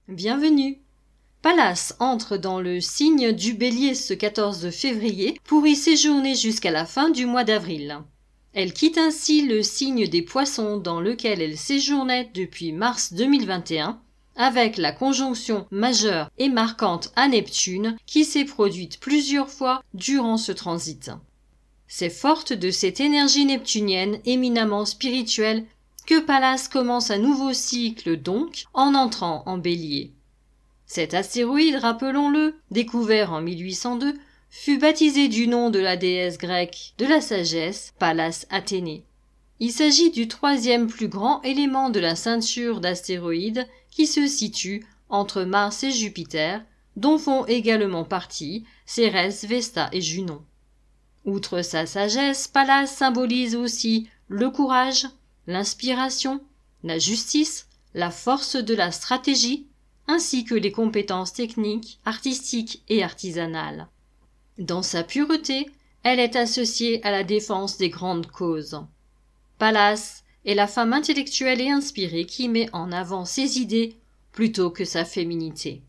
Bienvenue. Pallas entre dans le signe du Bélier ce 14 février pour y séjourner jusqu'à la fin du mois d'avril. Elle quitte ainsi le signe des Poissons dans lequel elle séjournait depuis mars 2021 avec la conjonction majeure et marquante à Neptune qui s'est produite plusieurs fois durant ce transit. C'est forte de cette énergie neptunienne éminemment spirituelle que Pallas commence un nouveau cycle donc en entrant en Bélier. Cet astéroïde, rappelons-le, découvert en 1802, fut baptisé du nom de la déesse grecque de la sagesse, Pallas Athénée. Il s'agit du troisième plus grand élément de la ceinture d'astéroïdes qui se situe entre Mars et Jupiter, dont font également partie Cérès, Vesta et Junon. Outre sa sagesse, Pallas symbolise aussi le courage, l'inspiration, la justice, la force de la stratégie, ainsi que les compétences techniques, artistiques et artisanales. Dans sa pureté, elle est associée à la défense des grandes causes. Pallas est la femme intellectuelle et inspirée qui met en avant ses idées plutôt que sa féminité.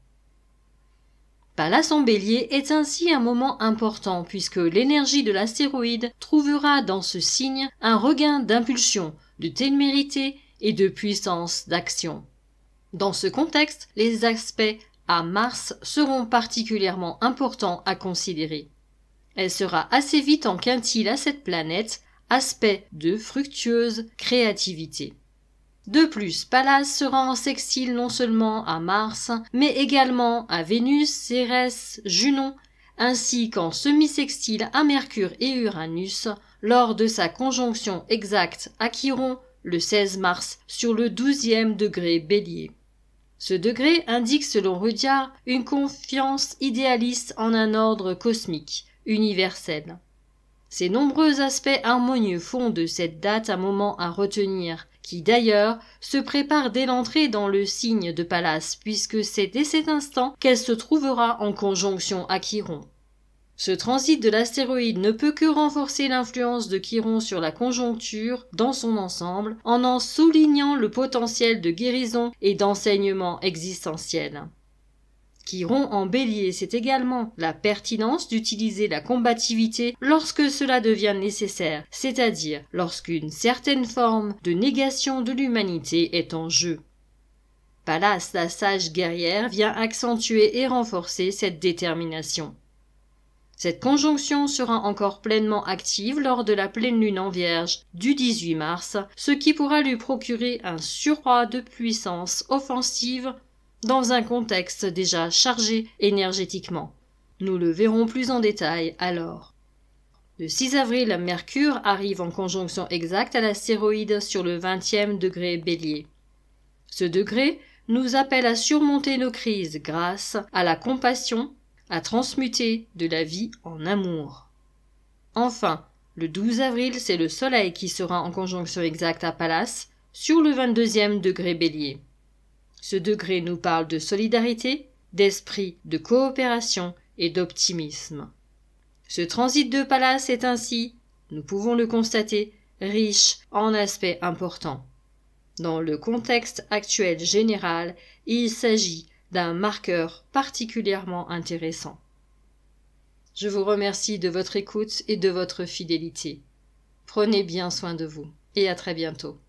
Pallas en Bélier est ainsi un moment important puisque l'énergie de l'astéroïde trouvera dans ce signe un regain d'impulsion, de témérité et de puissance d'action. Dans ce contexte, les aspects à Mars seront particulièrement importants à considérer. Elle sera assez vite en quintile à cette planète, aspect de fructueuse créativité. De plus, Pallas sera en sextile non seulement à Mars, mais également à Vénus, Cérès, Junon, ainsi qu'en semi-sextile à Mercure et Uranus lors de sa conjonction exacte à Chiron le 16 mars sur le 12e degré Bélier. Ce degré indique selon Rudyard une confiance idéaliste en un ordre cosmique, universel. Ces nombreux aspects harmonieux font de cette date un moment à retenir, qui d'ailleurs se prépare dès l'entrée dans le signe de Pallas, puisque c'est dès cet instant qu'elle se trouvera en conjonction à Chiron. Ce transit de l'astéroïde ne peut que renforcer l'influence de Chiron sur la conjoncture dans son ensemble, en soulignant le potentiel de guérison et d'enseignement existentiel. Chiron en Bélier, c'est également la pertinence d'utiliser la combativité lorsque cela devient nécessaire, c'est-à-dire lorsqu'une certaine forme de négation de l'humanité est en jeu. Pallas, la sage guerrière, vient accentuer et renforcer cette détermination. Cette conjonction sera encore pleinement active lors de la pleine lune en Vierge du 18 mars, ce qui pourra lui procurer un surcroît de puissance offensive dans un contexte déjà chargé énergétiquement. Nous le verrons plus en détail alors. Le 6 avril, Mercure arrive en conjonction exacte à l'astéroïde sur le 20e degré Bélier. Ce degré nous appelle à surmonter nos crises grâce à la compassion, à transmuter de la vie en amour. Enfin, le 12 avril, c'est le Soleil qui sera en conjonction exacte à Pallas sur le 22e degré Bélier. Ce degré nous parle de solidarité, d'esprit de coopération et d'optimisme. Ce transit de Pallas est ainsi, nous pouvons le constater, riche en aspects importants. Dans le contexte actuel général, il s'agit d'un marqueur particulièrement intéressant. Je vous remercie de votre écoute et de votre fidélité. Prenez bien soin de vous et à très bientôt.